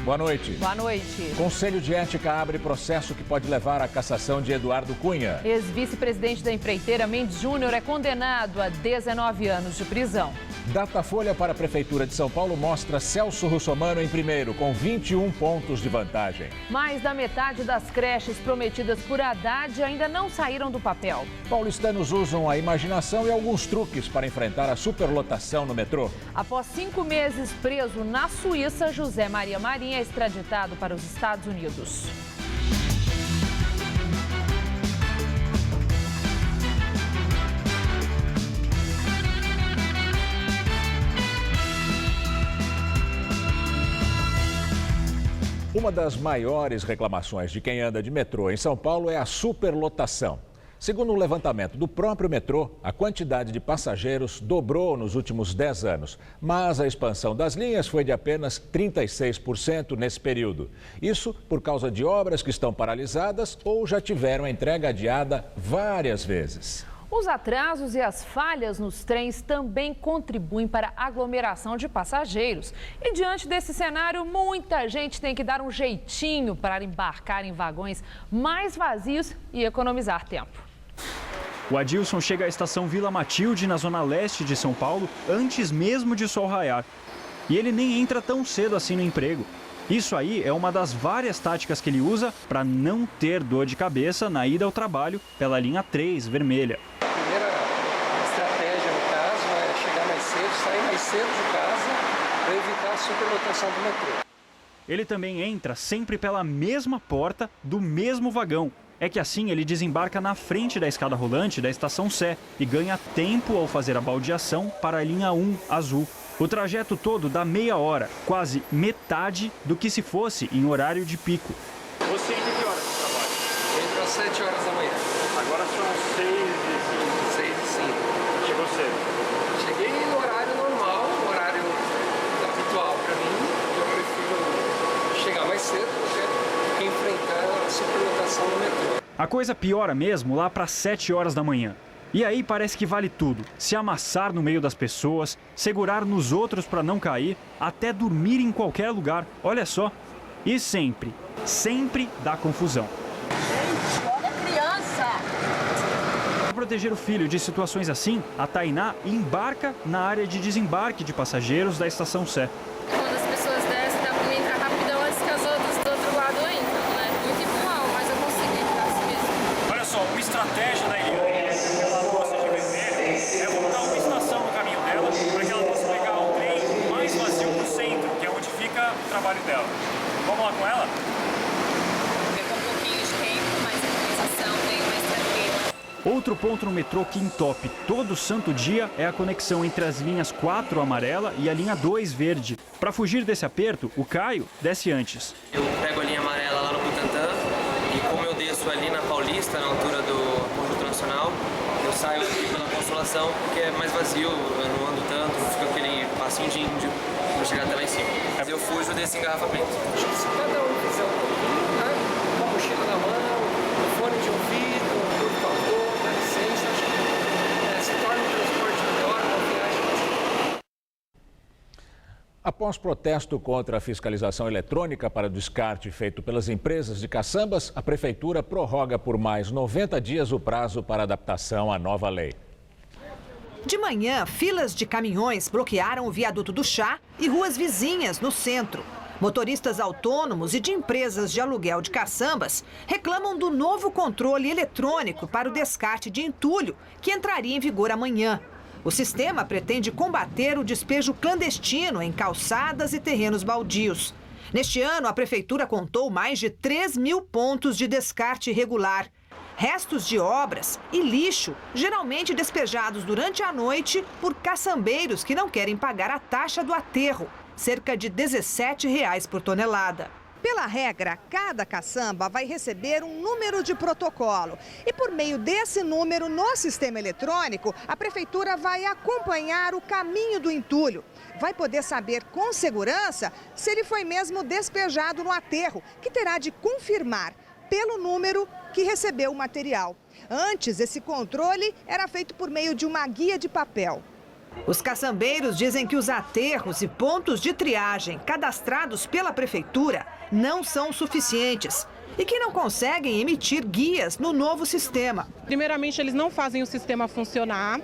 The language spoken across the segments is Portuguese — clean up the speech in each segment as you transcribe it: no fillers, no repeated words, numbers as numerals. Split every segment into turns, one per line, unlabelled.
Boa noite.
Boa noite.
Conselho de Ética abre processo que pode levar à cassação de Eduardo Cunha.
Ex-vice-presidente da empreiteira Mendes Júnior é condenado a 19 anos de prisão.
Datafolha para a Prefeitura de São Paulo mostra Celso Russomano em primeiro, com 21 pontos de vantagem.
Mais da metade das creches prometidas por Haddad ainda não saíram do papel.
Paulistanos usam a imaginação e alguns truques para enfrentar a superlotação no metrô.
Após 5 meses preso na Suíça, José Maria Marinho é extraditado para os Estados Unidos.
Uma das maiores reclamações de quem anda de metrô em São Paulo é a superlotação. Segundo um levantamento do próprio metrô, a quantidade de passageiros dobrou nos últimos 10 anos. Mas a expansão das linhas foi de apenas 36% nesse período. Isso por causa de obras que estão paralisadas ou já tiveram a entrega adiada várias vezes.
Os atrasos e as falhas nos trens também contribuem para a aglomeração de passageiros. E diante desse cenário, muita gente tem que dar um jeitinho para embarcar em vagões mais vazios e economizar tempo.
O Adilson chega à estação Vila Matilde, na zona leste de São Paulo, antes mesmo de sol raiar. E ele nem entra tão cedo assim no emprego. Isso aí é uma das várias táticas que ele usa para não ter dor de cabeça na ida ao trabalho pela linha 3, vermelha.
A primeira estratégia, no caso, é chegar mais cedo, sair mais cedo de casa para evitar a superlotação do metrô.
Ele também entra sempre pela mesma porta do mesmo vagão. É que assim ele desembarca na frente da escada rolante da estação Sé e ganha tempo ao fazer a baldeação para a linha 1, azul. O trajeto todo dá meia hora, quase metade do que se fosse em horário de pico.
Você entra que horas no trabalho?
Eu entro às 7 horas da manhã.
Agora são 6h05.
6h05.
Chegou cedo?
Cheguei no horário normal, horário habitual para mim. Eu prefiro chegar mais cedo do que enfrentar a superlotação no metrô.
A coisa piora mesmo lá para 7 horas da manhã. E aí parece que vale tudo. Se amassar no meio das pessoas, segurar nos outros para não cair, até dormir em qualquer lugar. Olha só. E sempre dá confusão.
Gente, olha a criança!
Para proteger o filho de situações assim, a Tainá embarca na área de desembarque de passageiros da estação Sé.
Quando as pessoas descem, dá pra mim entrar rapidão antes que as outras do outro lado entram, né? Muito igual, mas eu consegui entrar assim mesmo.
Olha só, uma estratégia da Eliane, ela gosta de vermelho, é montar uma estação no caminho dela para que ela possa pegar o trem mais vazio do centro, que é onde fica o trabalho dela. Vamos lá com ela?
Pegou um pouquinho de tempo, mas a compensação veio mais tranquila.
Outro ponto no metrô que entope todo santo dia é a conexão entre as linhas 4 amarela e a linha 2 verde. Para fugir desse aperto, o Caio desce antes.
Eu pego a linha amarela lá no Butantã e como eu desço ali na Paulista, na altura do Conjunto Nacional, eu saio aqui pela Consolação porque é mais vazio, eu não ando tanto, não fica aquele passinho de índio para chegar até lá em cima. Mas eu fujo desse engarrafamento.
Acho que se cada um fizer um pouquinho, né? Com a mochila na mão, o fone de ouvido, por favor, dá licença, acho que se torna um transporte melhor, uma viagem mais.
Após protesto contra a fiscalização eletrônica para o descarte feito pelas empresas de caçambas, a Prefeitura prorroga por mais 90 dias o prazo para adaptação à nova lei.
De manhã, filas de caminhões bloquearam o viaduto do Chá e ruas vizinhas no centro. Motoristas autônomos e de empresas de aluguel de caçambas reclamam do novo controle eletrônico para o descarte de entulho, que entraria em vigor amanhã. O sistema pretende combater o despejo clandestino em calçadas e terrenos baldios. Neste ano, a Prefeitura contou mais de 3.000 pontos de descarte irregular. Restos de obras e lixo, geralmente despejados durante a noite por caçambeiros que não querem pagar a taxa do aterro, cerca de R$ 17 por tonelada.
Pela regra, cada caçamba vai receber um número de protocolo. E por meio desse número, no sistema eletrônico, a Prefeitura vai acompanhar o caminho do entulho. Vai poder saber com segurança se ele foi mesmo despejado no aterro, que terá de confirmar pelo número que recebeu o material. Antes, esse controle era feito por meio de uma guia de papel.
Os caçambeiros dizem que os aterros e pontos de triagem cadastrados pela prefeitura não são suficientes e que não conseguem emitir guias no novo sistema.
Primeiramente, eles não fazem o sistema funcionar.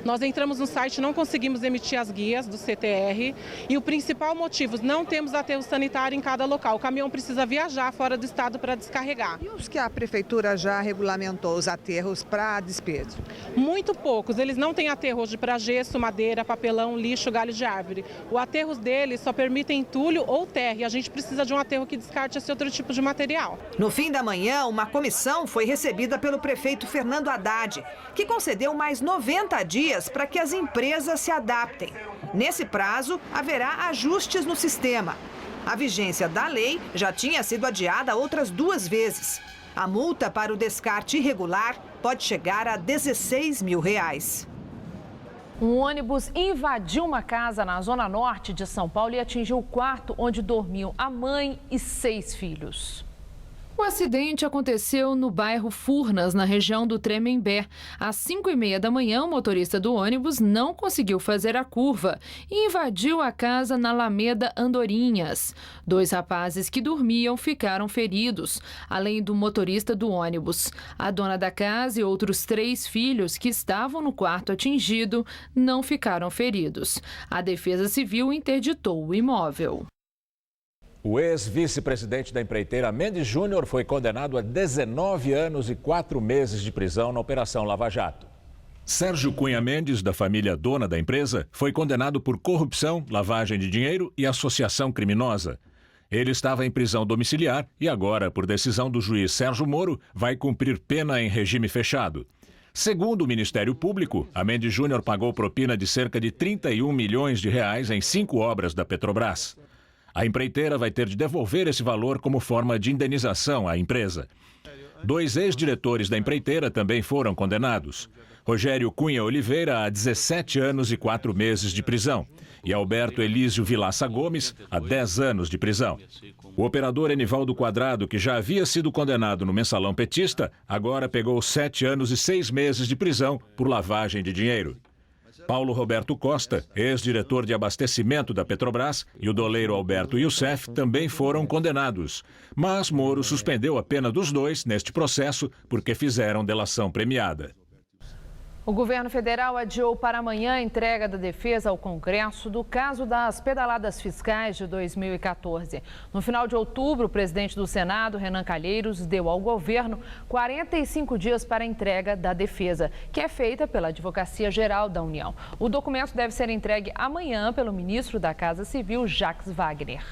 Nós entramos no site, não conseguimos emitir as guias do CTR e o principal motivo, não temos aterro sanitário em cada local. O caminhão precisa viajar fora do estado para descarregar.
E os que a prefeitura já regulamentou, os aterros para despejo?
Muito poucos. Eles não têm aterro hoje para gesso, madeira, papelão, lixo, galho de árvore. O aterro deles só permite entulho ou terra e a gente precisa de um aterro que descarte esse outro tipo de material.
No fim da manhã, uma comissão foi recebida pelo prefeito Fernando Haddad, que concedeu mais 90 dias para que as empresas se adaptem. Nesse prazo, haverá ajustes no sistema. A vigência da lei já tinha sido adiada outras 2 vezes. A multa para o descarte irregular pode chegar a R$16 mil.
Um ônibus invadiu uma casa na zona norte de São Paulo e atingiu o quarto onde dormiam a mãe e 6 filhos. O acidente aconteceu no bairro Furnas, na região do Tremembé. Às 5h30 da manhã, o motorista do ônibus não conseguiu fazer a curva e invadiu a casa na Alameda Andorinhas. 2 rapazes que dormiam ficaram feridos, além do motorista do ônibus. A dona da casa e outros 3 filhos que estavam no quarto atingido não ficaram feridos. A Defesa Civil interditou o imóvel.
O ex-vice-presidente da empreiteira Mendes Júnior foi condenado a 19 anos e 4 meses de prisão na Operação Lava Jato. Sérgio Cunha Mendes, da família dona da empresa, foi condenado por corrupção, lavagem de dinheiro e associação criminosa. Ele estava em prisão domiciliar e agora, por decisão do juiz Sérgio Moro, vai cumprir pena em regime fechado. Segundo o Ministério Público, a Mendes Júnior pagou propina de cerca de 31 milhões de reais em 5 obras da Petrobras. A empreiteira vai ter de devolver esse valor como forma de indenização à empresa. 2 ex-diretores da empreiteira também foram condenados. Rogério Cunha Oliveira a 17 anos e 4 meses de prisão e Alberto Elísio Vilaça Gomes a 10 anos de prisão. O operador Enivaldo Quadrado, que já havia sido condenado no mensalão petista, agora pegou 7 anos e 6 meses de prisão por lavagem de dinheiro. Paulo Roberto Costa, ex-diretor de abastecimento da Petrobras, e o doleiro Alberto Youssef também foram condenados. Mas Moro suspendeu a pena dos 2 neste processo porque fizeram delação premiada.
O governo federal adiou para amanhã a entrega da defesa ao Congresso do caso das pedaladas fiscais de 2014. No final de outubro, o presidente do Senado, Renan Calheiros, deu ao governo 45 dias para a entrega da defesa, que é feita pela Advocacia Geral da União. O documento deve ser entregue amanhã pelo ministro da Casa Civil, Jacques Wagner.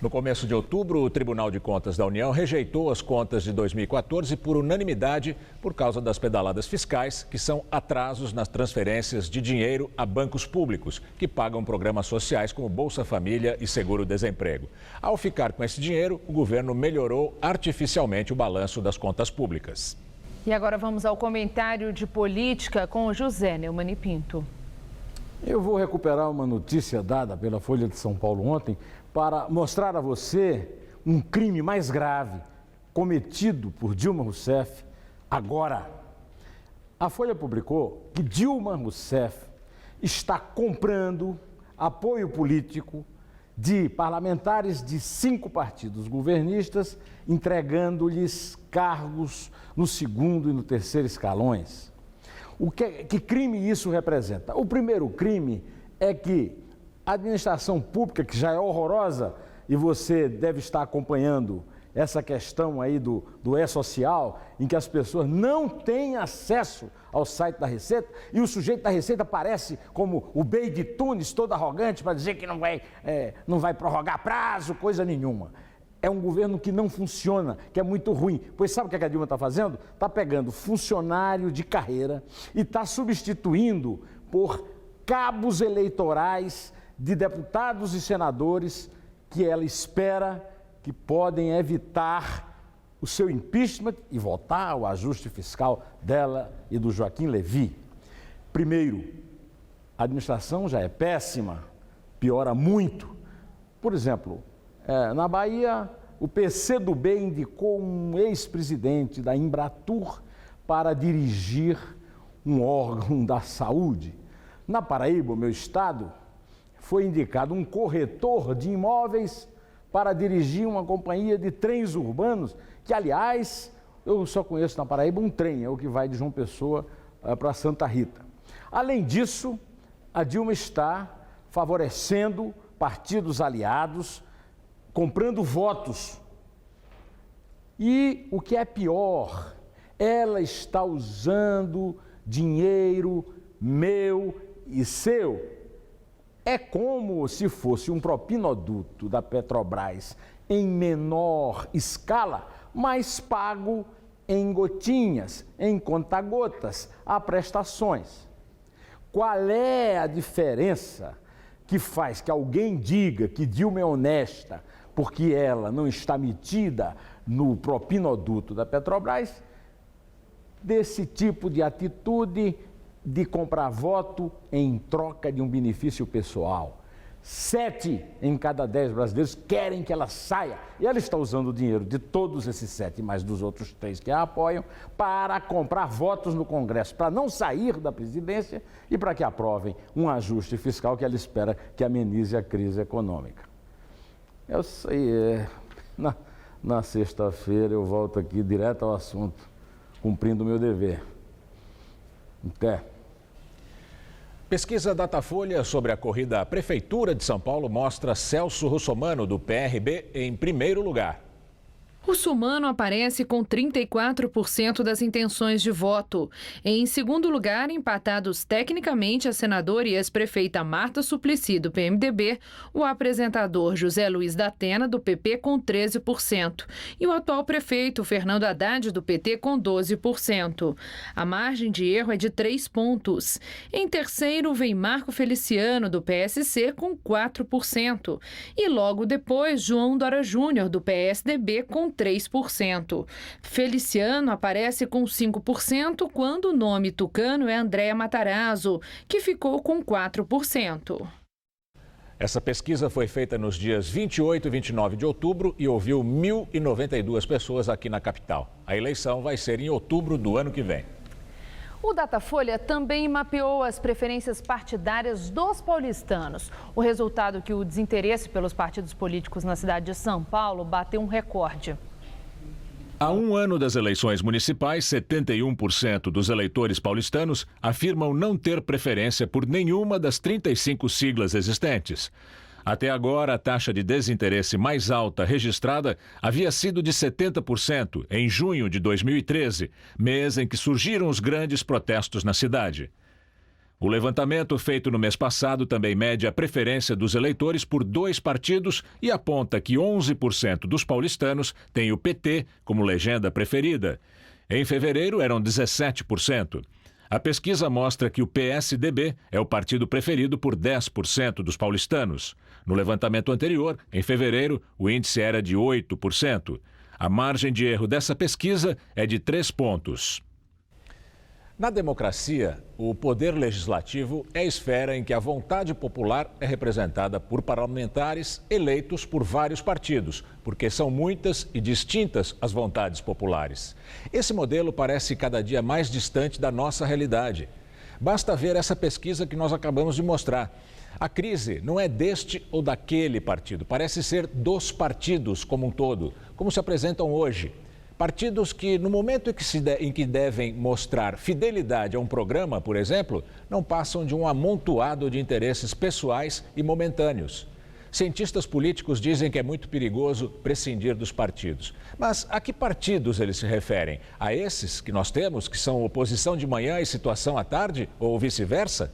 No começo de outubro, o Tribunal de Contas da União rejeitou as contas de 2014 por unanimidade por causa das pedaladas fiscais, que são atrasos nas transferências de dinheiro a bancos públicos, que pagam programas sociais como Bolsa Família e Seguro-Desemprego. Ao ficar com esse dinheiro, o governo melhorou artificialmente o balanço das contas públicas.
E agora vamos ao comentário de política com José Neumann e Pinto.
Eu vou recuperar uma notícia dada pela Folha de São Paulo ontem para mostrar a você um crime mais grave cometido por Dilma Rousseff agora. A Folha publicou que Dilma Rousseff está comprando apoio político de parlamentares de 5 partidos governistas, entregando-lhes cargos no 2º e no 3º escalões. Que crime isso representa? O primeiro crime é que a administração pública, que já é horrorosa, e você deve estar acompanhando essa questão aí do e-social, em que as pessoas não têm acesso ao site da Receita, e o sujeito da Receita aparece como o Bey de Tunis, todo arrogante, para dizer que não vai prorrogar prazo, coisa nenhuma. É um governo que não funciona, que é muito ruim. Pois sabe o que a Dilma está fazendo? Está pegando funcionário de carreira e está substituindo por cabos eleitorais de deputados e senadores que ela espera que podem evitar o seu impeachment e votar o ajuste fiscal dela e do Joaquim Levy. Primeiro, a administração já é péssima, piora muito. Por exemplo, na Bahia, o PCdoB indicou um ex-presidente da Embratur para dirigir um órgão da saúde. Na Paraíba, meu estado, foi indicado um corretor de imóveis para dirigir uma companhia de trens urbanos, que, aliás, eu só conheço na Paraíba um trem, é o que vai de João Pessoa para Santa Rita. Além disso, a Dilma está favorecendo partidos aliados, comprando votos. E o que é pior, ela está usando dinheiro meu e seu. É como se fosse um propinoduto da Petrobras em menor escala, mas pago em gotinhas, em conta-gotas, a prestações. Qual é a diferença que faz que alguém diga que Dilma é honesta porque ela não está metida no propinoduto da Petrobras, desse tipo de atitude de comprar voto em troca de um benefício pessoal? 7 em cada 10 brasileiros querem que ela saia. E ela está usando o dinheiro de todos esses 7, mais dos outros 3 que a apoiam, para comprar votos no Congresso, para não sair da presidência e para que aprovem um ajuste fiscal que ela espera que amenize a crise econômica. Eu sei, na sexta-feira eu volto aqui direto ao assunto, cumprindo o meu dever. Até.
Pesquisa Datafolha sobre a corrida à Prefeitura de São Paulo mostra Celso Russomano, do PRB, em primeiro lugar.
Russomano aparece com 34% das intenções de voto. Em segundo lugar, empatados tecnicamente a senadora e ex-prefeita Marta Suplicy, do PMDB, o apresentador José Luiz da Atena, do PP, com 13%, e o atual prefeito Fernando Haddad, do PT, com 12%. A margem de erro é de 3 pontos. Em terceiro, vem Marco Feliciano, do PSC, com 4%. E logo depois, João Dória Júnior, do PSDB, com 3%. Feliciano aparece com 5%, quando o nome tucano é Andréa Matarazzo, que ficou com 4%.
Essa pesquisa foi feita nos dias 28 e 29 de outubro e ouviu 1.092 pessoas aqui na capital. A eleição vai ser em outubro do ano que vem.
O Datafolha também mapeou as preferências partidárias dos paulistanos. O resultado que o desinteresse pelos partidos políticos na cidade de São Paulo bateu um recorde.
Há um ano das eleições municipais, 71% dos eleitores paulistanos afirmam não ter preferência por nenhuma das 35 siglas existentes. Até agora, a taxa de desinteresse mais alta registrada havia sido de 70% em junho de 2013, mês em que surgiram os grandes protestos na cidade. O levantamento feito no mês passado também mede a preferência dos eleitores por 2 partidos e aponta que 11% dos paulistanos têm o PT como legenda preferida. Em fevereiro, eram 17%. A pesquisa mostra que o PSDB é o partido preferido por 10% dos paulistanos. No levantamento anterior, em fevereiro, o índice era de 8%. A margem de erro dessa pesquisa é de 3 pontos. Na democracia, o poder legislativo é a esfera em que a vontade popular é representada por parlamentares eleitos por vários partidos, porque são muitas e distintas as vontades populares. Esse modelo parece cada dia mais distante da nossa realidade. Basta ver essa pesquisa que nós acabamos de mostrar. A crise não é deste ou daquele partido, parece ser dos partidos como um todo, como se apresentam hoje. Partidos que, no momento em que devem mostrar fidelidade a um programa, por exemplo, não passam de um amontoado de interesses pessoais e momentâneos. Cientistas políticos dizem que é muito perigoso prescindir dos partidos. Mas a que partidos eles se referem? A esses que nós temos, que são oposição de manhã e situação à tarde, ou vice-versa?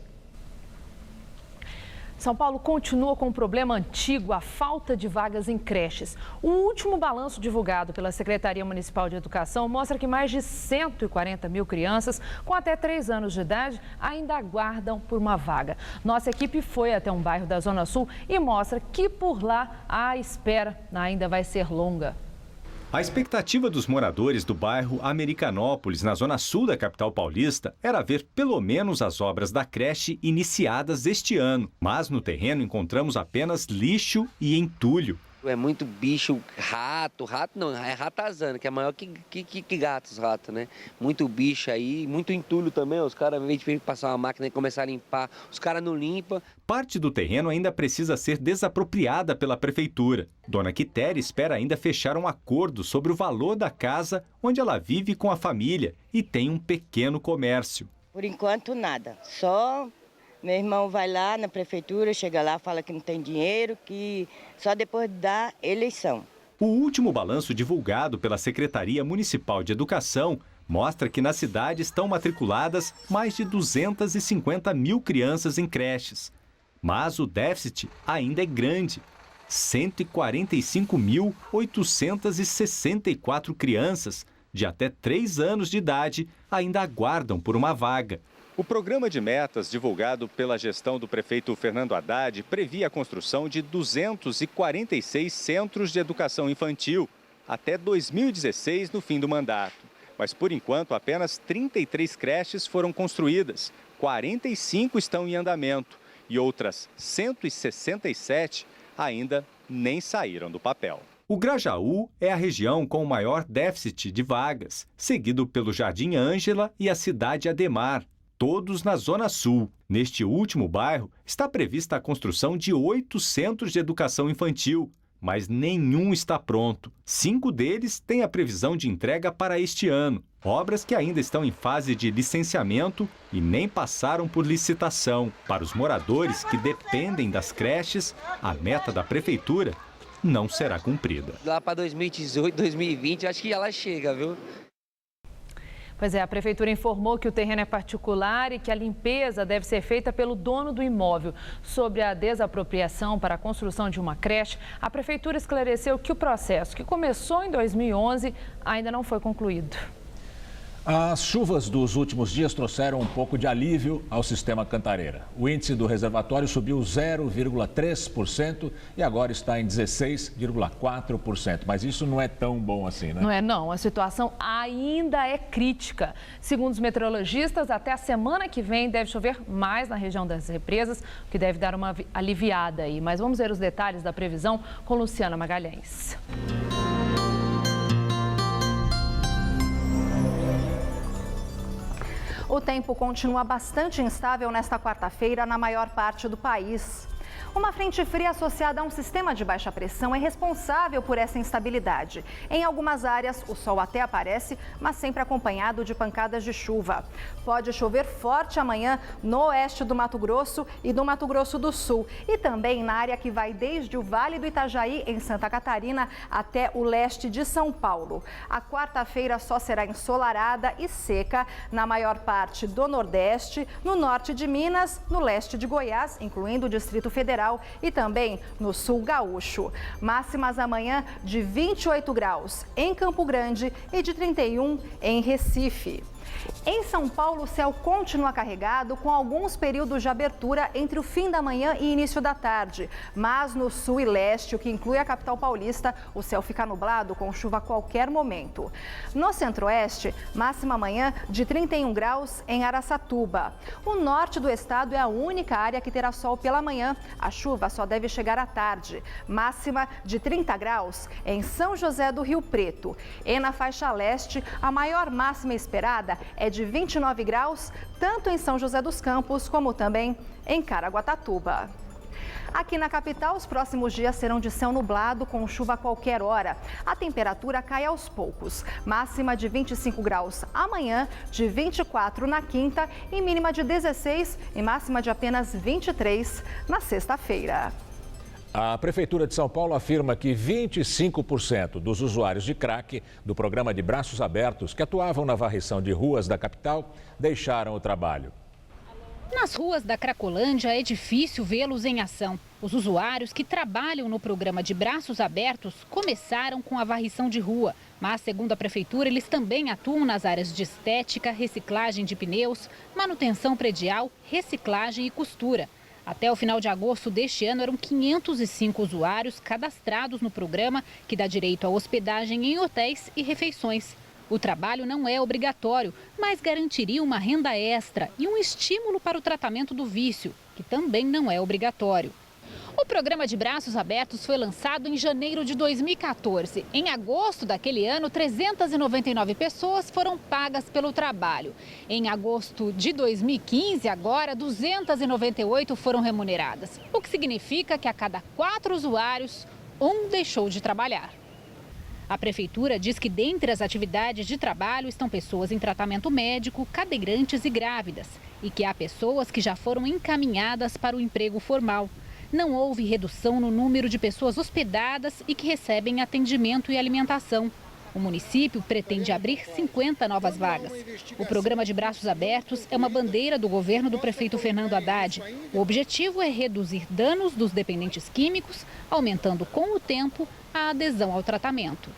São Paulo continua com um problema antigo, a falta de vagas em creches. O último balanço divulgado pela Secretaria Municipal de Educação mostra que mais de 140 mil crianças com até 3 anos de idade ainda aguardam por uma vaga. Nossa equipe foi até um bairro da Zona Sul e mostra que por lá a espera ainda vai ser longa.
A expectativa dos moradores do bairro Americanópolis, na zona sul da capital paulista, era ver pelo menos as obras da creche iniciadas este ano. Mas no terreno encontramos apenas lixo e entulho.
É muito bicho, rato não, é ratazana, que é maior que gatos, rato, né? Muito bicho aí, muito entulho também, os caras, ao invés de passar uma máquina e começar a limpar, os caras não limpam.
Parte do terreno ainda precisa ser desapropriada pela prefeitura. Dona Quitéria espera ainda fechar um acordo sobre o valor da casa onde ela vive com a família e tem um pequeno comércio.
Por enquanto, nada. Só meu irmão vai lá na prefeitura, chega lá, fala que não tem dinheiro, que só depois da eleição.
O último balanço divulgado pela Secretaria Municipal de Educação mostra que na cidade estão matriculadas mais de 250 mil crianças em creches. Mas o déficit ainda é grande. 145.864 crianças de até 3 anos de idade ainda aguardam por uma vaga. O programa de metas divulgado pela gestão do prefeito Fernando Haddad previa a construção de 246 centros de educação infantil até 2016, no fim do mandato. Mas, por enquanto, apenas 33 creches foram construídas, 45 estão em andamento e outras 167 ainda nem saíram do papel. O Grajaú é a região com o maior déficit de vagas, seguido pelo Jardim Ângela e a Cidade Ademar, todos na Zona Sul. Neste último bairro, está prevista a construção de 8 centros de educação infantil, mas nenhum está pronto. 5 deles têm a previsão de entrega para este ano. Obras que ainda estão em fase de licenciamento e nem passaram por licitação. Para os moradores que dependem das creches, a meta da prefeitura não será cumprida.
Lá para 2018, 2020, acho que ela chega, viu?
Pois é, a prefeitura informou que o terreno é particular e que a limpeza deve ser feita pelo dono do imóvel. Sobre a desapropriação para a construção de uma creche, a prefeitura esclareceu que o processo, que começou em 2011, ainda não foi concluído.
As chuvas dos últimos dias trouxeram um pouco de alívio ao sistema Cantareira. O índice do reservatório subiu 0,3% e agora está em 16,4%. Mas isso não é tão bom assim, né?
Não é, não. A situação ainda é crítica. Segundo os meteorologistas, até a semana que vem deve chover mais na região das represas, o que deve dar uma aliviada aí. Mas vamos ver os detalhes da previsão com Luciana Magalhães.
O tempo continua bastante instável nesta quarta-feira na maior parte do país. Uma frente fria associada a um sistema de baixa pressão é responsável por essa instabilidade. Em algumas áreas, o sol até aparece, mas sempre acompanhado de pancadas de chuva. Pode chover forte amanhã no oeste do Mato Grosso e do Mato Grosso do Sul. E também na área que vai desde o Vale do Itajaí, em Santa Catarina, até o leste de São Paulo. A quarta-feira só será ensolarada e seca na maior parte do Nordeste, no norte de Minas, no leste de Goiás, incluindo o Distrito Federal, e também no sul gaúcho. Máximas amanhã de 28 graus em Campo Grande e de 31 em Recife. Em São Paulo, o céu continua carregado, com alguns períodos de abertura entre o fim da manhã e início da tarde. Mas no sul e leste, o que inclui a capital paulista, o céu fica nublado com chuva a qualquer momento. No centro-oeste, máxima amanhã de 31 graus em Araçatuba. O norte do estado é a única área que terá sol pela manhã. A chuva só deve chegar à tarde. Máxima de 30 graus em São José do Rio Preto. E na faixa leste, a maior máxima esperada é de 29 graus, tanto em São José dos Campos como também em Caraguatatuba. Aqui na capital, os próximos dias serão de céu nublado, com chuva a qualquer hora. A temperatura cai aos poucos. Máxima de 25 graus amanhã, de 24 na quinta e mínima de 16 e máxima de apenas 23 na sexta-feira.
A Prefeitura de São Paulo afirma que 25% dos usuários de crack do programa de Braços Abertos que atuavam na varrição de ruas da capital deixaram o trabalho.
Nas ruas da Cracolândia é difícil vê-los em ação. Os usuários que trabalham no programa de Braços Abertos começaram com a varrição de rua. Mas, segundo a Prefeitura, eles também atuam nas áreas de estética, reciclagem de pneus, manutenção predial, reciclagem e costura. Até o final de agosto deste ano, eram 505 usuários cadastrados no programa, que dá direito à hospedagem em hotéis e refeições. O trabalho não é obrigatório, mas garantiria uma renda extra e um estímulo para o tratamento do vício, que também não é obrigatório. O programa de Braços Abertos foi lançado em janeiro de 2014. Em agosto daquele ano, 399 pessoas foram pagas pelo trabalho. Em agosto de 2015, agora, 298 foram remuneradas. O que significa que a cada 4 usuários, um deixou de trabalhar. A prefeitura diz que dentre as atividades de trabalho estão pessoas em tratamento médico, cadeirantes e grávidas. E que há pessoas que já foram encaminhadas para o emprego formal. Não houve redução no número de pessoas hospedadas e que recebem atendimento e alimentação. O município pretende abrir 50 novas vagas. O programa de Braços Abertos é uma bandeira do governo do prefeito Fernando Haddad. O objetivo é reduzir danos dos dependentes químicos, aumentando com o tempo a adesão ao tratamento.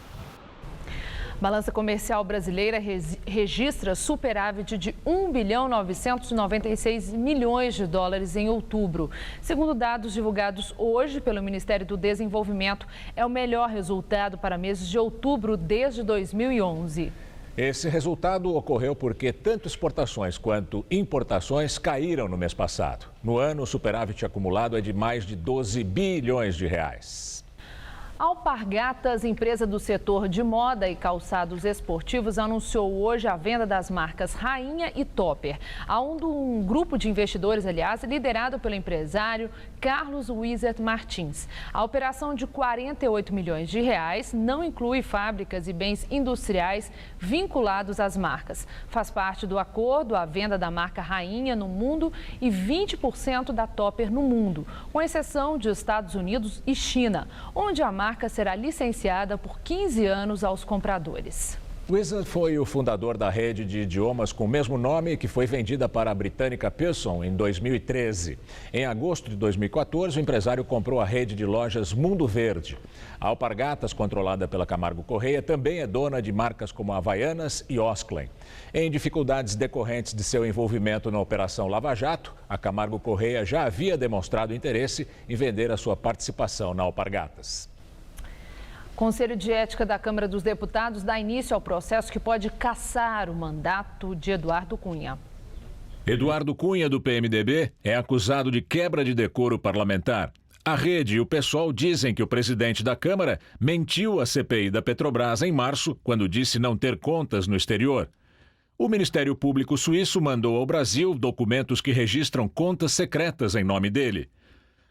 Balança comercial brasileira registra superávit de 1,996 bilhões de dólares em outubro. Segundo dados divulgados hoje pelo Ministério do Desenvolvimento, é o melhor resultado para meses de outubro desde 2011.
Esse resultado ocorreu porque tanto exportações quanto importações caíram no mês passado. No ano, o superávit acumulado é de mais de 12 bilhões de reais.
Alpargatas, empresa do setor de moda e calçados esportivos, anunciou hoje a venda das marcas Rainha e Topper a um grupo de investidores, aliás, liderado pelo empresário Carlos Wizard Martins. A operação de 48 milhões de reais não inclui fábricas e bens industriais vinculados às marcas. Faz parte do acordo a venda da marca Rainha no mundo e 20% da Topper no mundo, com exceção de Estados Unidos e China, onde a marca será licenciada por 15 anos aos compradores.
Wizard foi o fundador da rede de idiomas com o mesmo nome que foi vendida para a britânica Pearson em 2013. Em agosto de 2014, o empresário comprou a rede de lojas Mundo Verde. A Alpargatas, controlada pela Camargo Correia, também é dona de marcas como Havaianas e Osklen. Em dificuldades decorrentes de seu envolvimento na Operação Lava Jato, a Camargo Correia já havia demonstrado interesse em vender a sua participação na Alpargatas.
Conselho de Ética da Câmara dos Deputados dá início ao processo que pode cassar o mandato de Eduardo Cunha.
Eduardo Cunha, do PMDB, é acusado de quebra de decoro parlamentar. A Rede e o PSOL dizem que o presidente da Câmara mentiu à CPI da Petrobras em março, quando disse não ter contas no exterior. O Ministério Público Suíço mandou ao Brasil documentos que registram contas secretas em nome dele.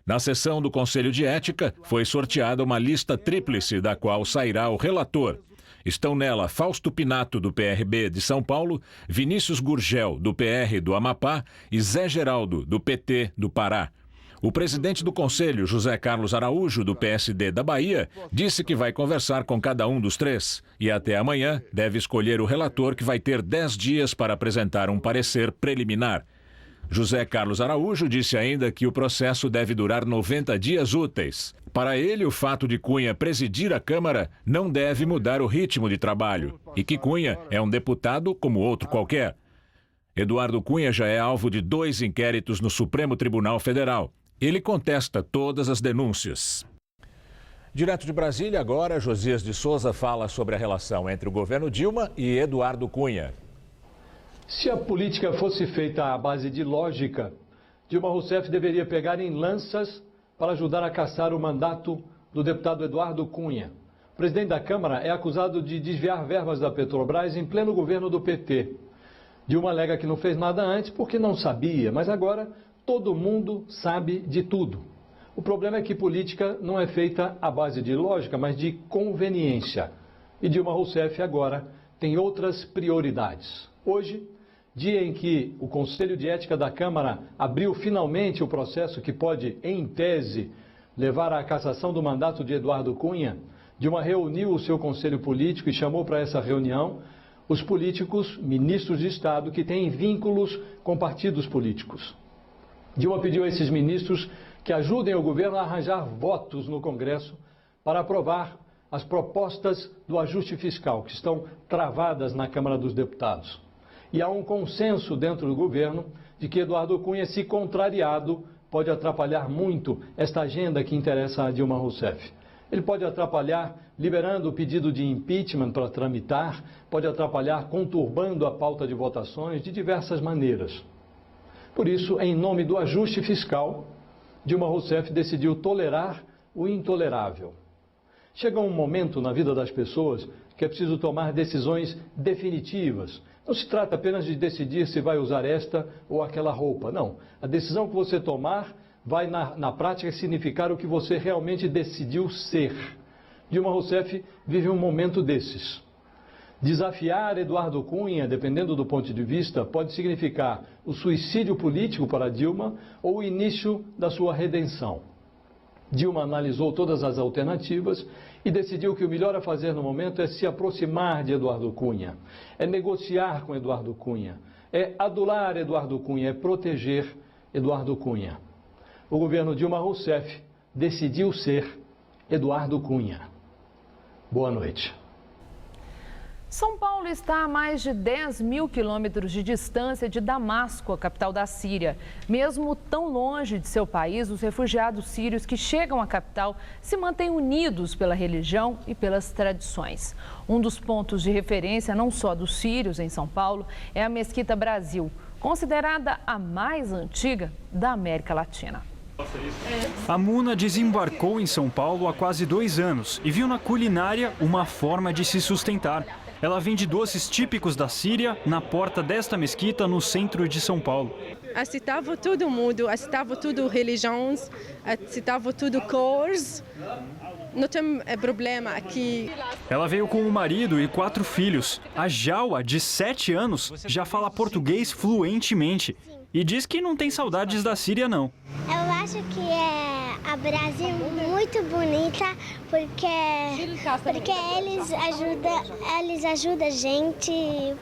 Na sessão do Conselho de Ética, foi sorteada uma lista tríplice, da qual sairá o relator. Estão nela Fausto Pinato, do PRB de São Paulo, Vinícius Gurgel, do PR do Amapá e Zé Geraldo, do PT do Pará. O presidente do Conselho, José Carlos Araújo, do PSD da Bahia, disse que vai conversar com cada um dos três e até amanhã deve escolher o relator, que vai ter 10 dias para apresentar um parecer preliminar. José Carlos Araújo disse ainda que o processo deve durar 90 dias úteis. Para ele, o fato de Cunha presidir a Câmara não deve mudar o ritmo de trabalho e que Cunha é um deputado como outro qualquer. Eduardo Cunha já é alvo de 2 inquéritos no Supremo Tribunal Federal. Ele contesta todas as denúncias. Direto de Brasília, agora, Josias de Souza fala sobre a relação entre o governo Dilma e Eduardo Cunha.
Se a política fosse feita à base de lógica, Dilma Rousseff deveria pegar em lanças para ajudar a cassar o mandato do deputado Eduardo Cunha. O presidente da Câmara é acusado de desviar verbas da Petrobras em pleno governo do PT. Dilma alega que não fez nada antes porque não sabia, mas agora todo mundo sabe de tudo. O problema é que política não é feita à base de lógica, mas de conveniência. E Dilma Rousseff agora tem outras prioridades. Hoje, dia em que o Conselho de Ética da Câmara abriu finalmente o processo que pode, em tese, levar à cassação do mandato de Eduardo Cunha, Dilma reuniu o seu conselho político e chamou para essa reunião os políticos, ministros de Estado, que têm vínculos com partidos políticos. Dilma pediu a esses ministros que ajudem o governo a arranjar votos no Congresso para aprovar as propostas do ajuste fiscal, que estão travadas na Câmara dos Deputados. E há um consenso dentro do governo de que Eduardo Cunha, se contrariado, pode atrapalhar muito esta agenda que interessa a Dilma Rousseff. Ele pode atrapalhar liberando o pedido de impeachment para tramitar, pode atrapalhar conturbando a pauta de votações de diversas maneiras. Por isso, em nome do ajuste fiscal, Dilma Rousseff decidiu tolerar o intolerável. Chega um momento na vida das pessoas que é preciso tomar decisões definitivas. Não se trata apenas de decidir se vai usar esta ou aquela roupa, não. A decisão que você tomar vai, na prática, significar o que você realmente decidiu ser. Dilma Rousseff vive um momento desses. Desafiar Eduardo Cunha, dependendo do ponto de vista, pode significar o suicídio político para Dilma ou o início da sua redenção. Dilma analisou todas as alternativas e decidiu que o melhor a fazer no momento é se aproximar de Eduardo Cunha, é negociar com Eduardo Cunha, é adular Eduardo Cunha, é proteger Eduardo Cunha. O governo Dilma Rousseff decidiu ser Eduardo Cunha. Boa noite.
São Paulo está a mais de 10 mil quilômetros de distância de Damasco, a capital da Síria. Mesmo tão longe de seu país, os refugiados sírios que chegam à capital se mantêm unidos pela religião e pelas tradições. Um dos pontos de referência, não só dos sírios em São Paulo, é a Mesquita Brasil, considerada a mais antiga da América Latina.
A Muna desembarcou em São Paulo há quase 2 anos e viu na culinária uma forma de se sustentar. Ela vende doces típicos da Síria na porta desta mesquita no centro de São Paulo.
Aceitava todo mundo, aceitava tudo religiões, aceitava tudo cores. Não tem problema aqui.
Ela veio com o marido e 4 filhos. A Jaua, de 7 anos, já fala português fluentemente e diz que não tem saudades da Síria, não.
Eu acho que a Brasil muito bonita porque eles ajudam a gente.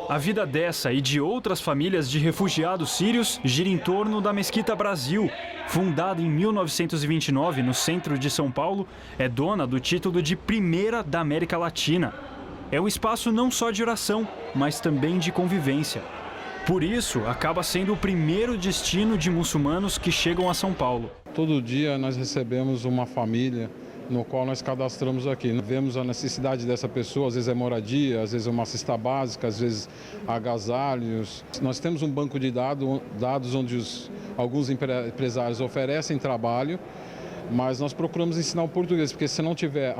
A vida dessa e de outras famílias de refugiados sírios gira em torno da Mesquita Brasil. Fundada em 1929 no centro de São Paulo, é dona do título de primeira da América Latina. É um espaço não só de oração, mas também de convivência. Por isso, acaba sendo o primeiro destino de muçulmanos que chegam a São Paulo.
Todo dia nós recebemos uma família no qual nós cadastramos aqui. Vemos a necessidade dessa pessoa, às vezes é moradia, às vezes é uma cesta básica, às vezes agasalhos. Nós temos um banco de dados onde alguns empresários oferecem trabalho, mas nós procuramos ensinar o português, porque se não tiver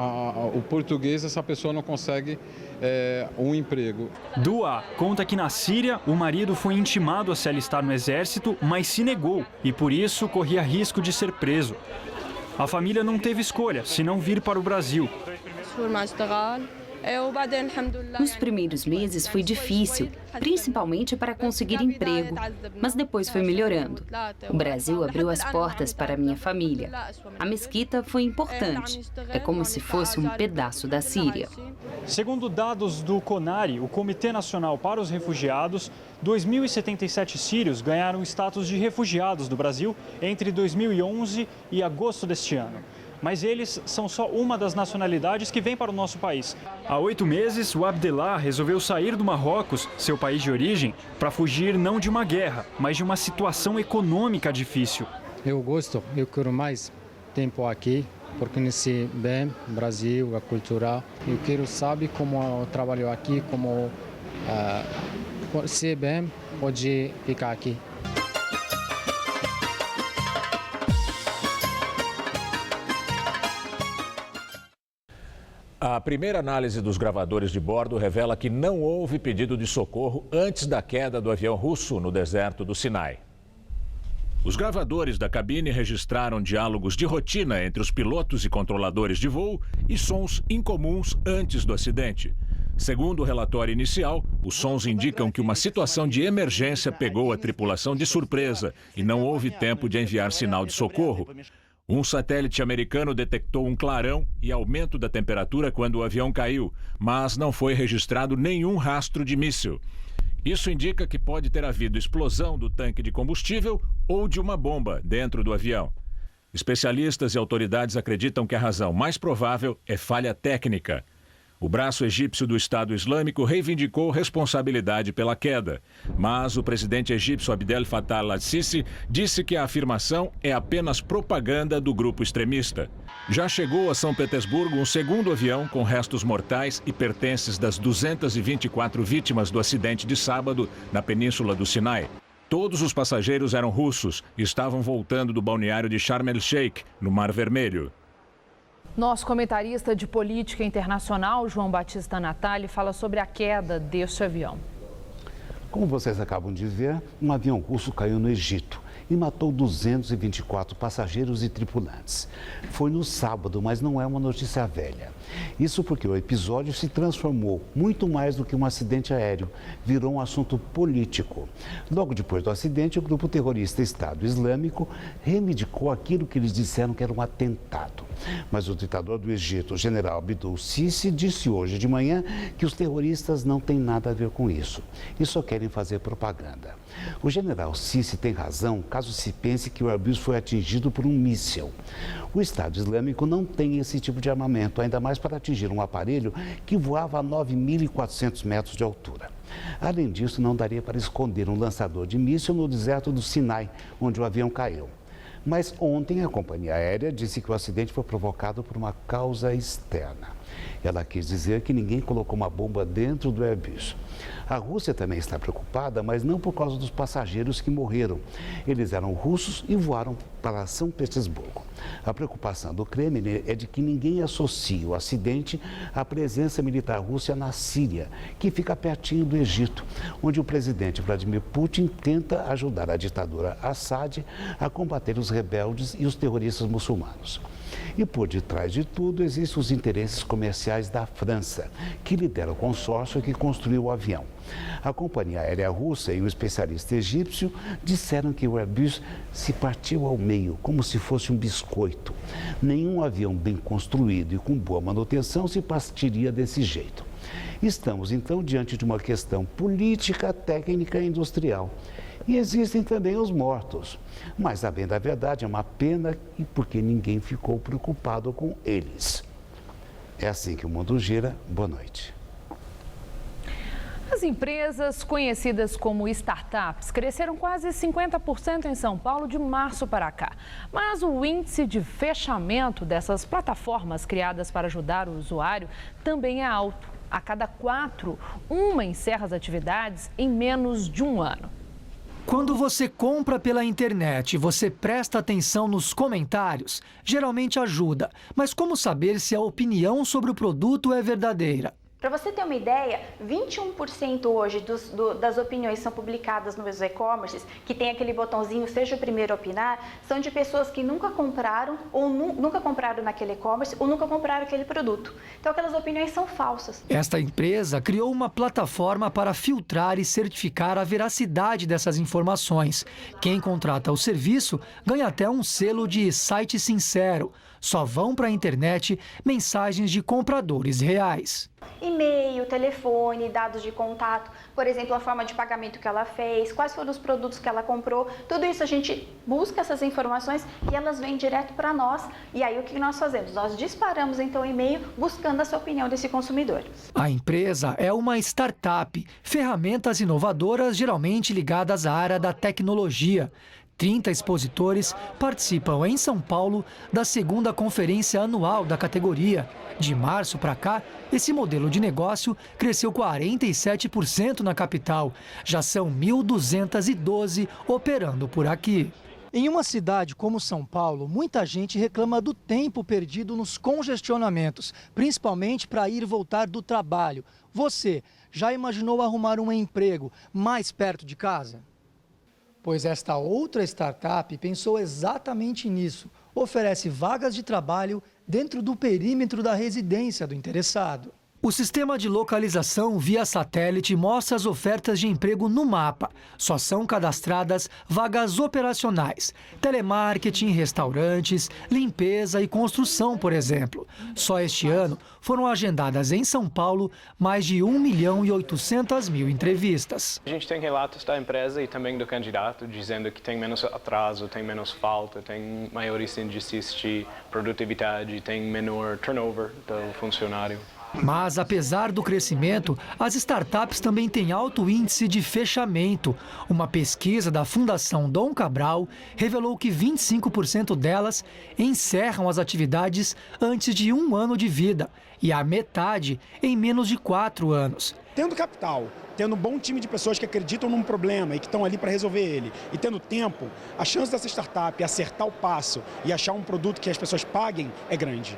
o português, essa pessoa não consegue um emprego.
Dua conta que na Síria o marido foi intimado a se alistar no exército, mas se negou e por isso corria risco de ser preso. A família não teve escolha, senão vir para o Brasil.
Nos primeiros meses foi difícil, principalmente para conseguir emprego, mas depois foi melhorando. O Brasil abriu as portas para minha família. A mesquita foi importante, é como se fosse um pedaço da Síria.
Segundo dados do CONARE, o Comitê Nacional para os Refugiados, 2.077 sírios ganharam o status de refugiados do Brasil entre 2011 e agosto deste ano. Mas eles são só uma das nacionalidades que vem para o nosso país. Há 8 meses, o Abdellah resolveu sair do Marrocos, seu país de origem, para fugir não de uma guerra, mas de uma situação econômica difícil.
Eu quero mais tempo aqui, porque conheci bem o Brasil, a cultura. Eu quero saber como eu trabalho aqui, como se bem pode ficar aqui.
A primeira análise dos gravadores de bordo revela que não houve pedido de socorro antes da queda do avião russo no deserto do Sinai. Os gravadores da cabine registraram diálogos de rotina entre os pilotos e controladores de voo e sons incomuns antes do acidente. Segundo o relatório inicial, os sons indicam que uma situação de emergência pegou a tripulação de surpresa e não houve tempo de enviar sinal de socorro. Um satélite americano detectou um clarão e aumento da temperatura quando o avião caiu, mas não foi registrado nenhum rastro de míssil. Isso indica que pode ter havido explosão do tanque de combustível ou de uma bomba dentro do avião. Especialistas e autoridades acreditam que a razão mais provável é falha técnica. O braço egípcio do Estado Islâmico reivindicou responsabilidade pela queda, mas o presidente egípcio Abdel Fattah al-Sisi disse que a afirmação é apenas propaganda do grupo extremista. Já chegou a São Petersburgo um segundo avião com restos mortais e pertences das 224 vítimas do acidente de sábado na Península do Sinai. Todos os passageiros eram russos e estavam voltando do balneário de Sharm el-Sheikh, no Mar Vermelho.
Nosso comentarista de política internacional, João Batista Natali, fala sobre a queda deste avião.
Como vocês acabam de ver, um avião russo caiu no Egito e matou 224 passageiros e tripulantes. Foi no sábado, mas não é uma notícia velha. Isso porque o episódio se transformou muito mais do que um acidente aéreo, virou um assunto político. Logo depois do acidente, o grupo terrorista Estado Islâmico reivindicou aquilo que eles disseram que era um atentado. Mas o ditador do Egito, o general Abdul Sisi, disse hoje de manhã que os terroristas não têm nada a ver com isso e só querem fazer propaganda. O general Sisi tem razão caso se pense que o Airbus foi atingido por um míssil. O Estado Islâmico não tem esse tipo de armamento, ainda mais para atingir um aparelho que voava a 9.400 metros de altura. Além disso, não daria para esconder um lançador de míssil no deserto do Sinai, onde o avião caiu. Mas ontem a companhia aérea disse que o acidente foi provocado por uma causa externa. Ela quis dizer que ninguém colocou uma bomba dentro do Airbus. A Rússia também está preocupada, mas não por causa dos passageiros que morreram. Eles eram russos e voaram para São Petersburgo. A preocupação do Kremlin é de que ninguém associe o acidente à presença militar russa na Síria, que fica pertinho do Egito, onde o presidente Vladimir Putin tenta ajudar a ditadura Assad a combater os rebeldes e os terroristas muçulmanos. E por detrás de tudo existem os interesses comerciais da França, que lidera o consórcio que construiu o avião. A companhia aérea russa e um especialista egípcio disseram que o Airbus se partiu ao meio, como se fosse um biscoito. Nenhum avião bem construído e com boa manutenção se partiria desse jeito. Estamos, então, diante de uma questão política, técnica e industrial. E existem também os mortos. Mas, a bem da verdade, é uma pena e porque ninguém ficou preocupado com eles. É assim que o mundo gira. Boa noite.
As empresas conhecidas como startups cresceram quase 50% em São Paulo de março para cá. Mas o índice de fechamento dessas plataformas criadas para ajudar o usuário também é alto. A cada 4, uma encerra as atividades em menos de um ano.
Quando você compra pela internet e você presta atenção nos comentários, geralmente ajuda. Mas como saber se a opinião sobre o produto é verdadeira?
Para você ter uma ideia, 21% hoje das opiniões são publicadas nos e-commerces, que tem aquele botãozinho seja o primeiro a opinar, são de pessoas que nunca compraram ou nunca compraram naquele e-commerce ou nunca compraram aquele produto. Então aquelas opiniões são falsas.
Esta empresa criou uma plataforma para filtrar e certificar a veracidade dessas informações. Quem contrata o serviço ganha até um selo de site sincero. Só vão para a internet mensagens de compradores reais.
E-mail, telefone, dados de contato, por exemplo, a forma de pagamento que ela fez, quais foram os produtos que ela comprou, tudo isso a gente busca essas informações e elas vêm direto para nós. E aí o que nós fazemos? Nós disparamos então o e-mail buscando essa opinião desse consumidor.
A empresa é uma startup, ferramentas inovadoras geralmente ligadas à área da tecnologia. 30 expositores participam em São Paulo da segunda conferência anual da categoria. De março para cá, esse modelo de negócio cresceu 47% na capital. Já são 1.212 operando por aqui.
Em uma cidade como São Paulo, muita gente reclama do tempo perdido nos congestionamentos, principalmente para ir e voltar do trabalho. Você já imaginou arrumar um emprego mais perto de casa? Pois esta outra startup pensou exatamente nisso. Oferece vagas de trabalho dentro do perímetro da residência do interessado.
O sistema de localização via satélite mostra as ofertas de emprego no mapa. Só são cadastradas vagas operacionais, telemarketing, restaurantes, limpeza e construção, por exemplo. Só este ano foram agendadas em São Paulo mais de 1.800.000 entrevistas.
A gente tem relatos da empresa e também do candidato dizendo que tem menos atraso, tem menos falta, tem maiores índices de produtividade, tem menor turnover do funcionário.
Mas, apesar do crescimento, as startups também têm alto índice de fechamento. Uma pesquisa da Fundação Dom Cabral revelou que 25% delas encerram as atividades antes de 1 ano de vida e a metade em menos de 4 anos.
Tendo capital, tendo um bom time de pessoas que acreditam num problema e que estão ali para resolver ele, e tendo tempo, a chance dessa startup acertar o passo e achar um produto que as pessoas paguem é grande.